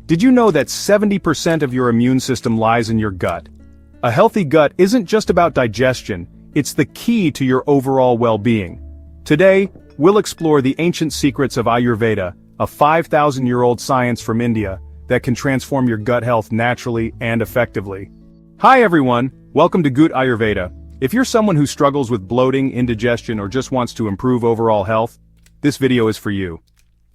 Did you know that 70% of your immune system lies in your gut? A healthy gut isn't just about digestion, it's the key to your overall well-being. Today, we'll explore the ancient secrets of Ayurveda, a 5,000-year-old science from India that can transform your gut health naturally and effectively. Hi everyone, welcome to Gut Ayurveda. If you're someone who struggles with bloating, indigestion, or just wants to improve overall health, this video is for you.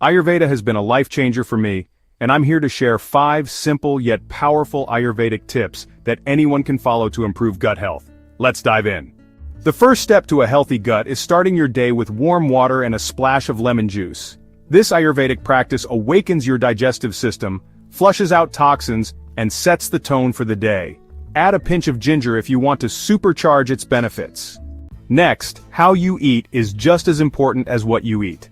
Ayurveda has been a life changer for me, and I'm here to share 5 simple yet powerful Ayurvedic tips that anyone can follow to improve gut health. Let's dive in. The first step to a healthy gut is starting your day with warm water and a splash of lemon juice. This Ayurvedic practice awakens your digestive system, flushes out toxins, and sets the tone for the day. Add a pinch of ginger if you want to supercharge its benefits. Next, how you eat is just as important as what you eat.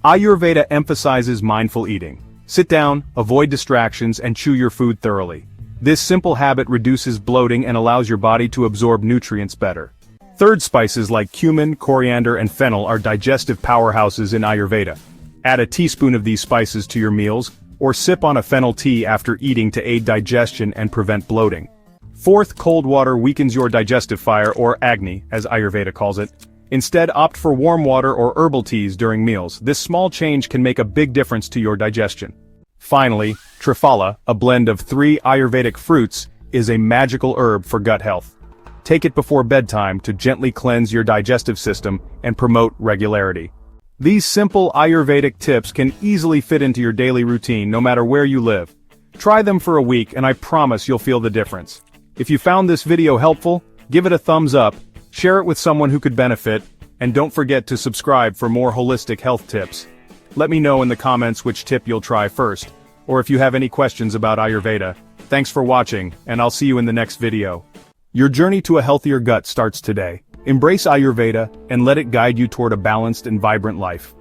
Ayurveda emphasizes mindful eating. Sit down, avoid distractions, and chew your food thoroughly. This simple habit reduces bloating and allows your body to absorb nutrients better. Third, spices like cumin, coriander, and fennel are digestive powerhouses in Ayurveda. Add a teaspoon of these spices to your meals, or sip on a fennel tea after eating to aid digestion and prevent bloating. Fourth, cold water weakens your digestive fire, or Agni, as Ayurveda calls it. Instead, opt for warm water or herbal teas during meals. This small change can make a big difference to your digestion. Finally, Triphala, a blend of 3 Ayurvedic fruits, is a magical herb for gut health. Take it before bedtime to gently cleanse your digestive system and promote regularity. These simple Ayurvedic tips can easily fit into your daily routine no matter where you live. Try them for a week and I promise you'll feel the difference. If you found this video helpful, give it a thumbs up, share it with someone who could benefit, and don't forget to subscribe for more holistic health tips. Let me know in the comments which tip you'll try first, or if you have any questions about Ayurveda. Thanks for watching, and I'll see you in the next video. Your journey to a healthier gut starts today. Embrace Ayurveda, and let it guide you toward a balanced and vibrant life.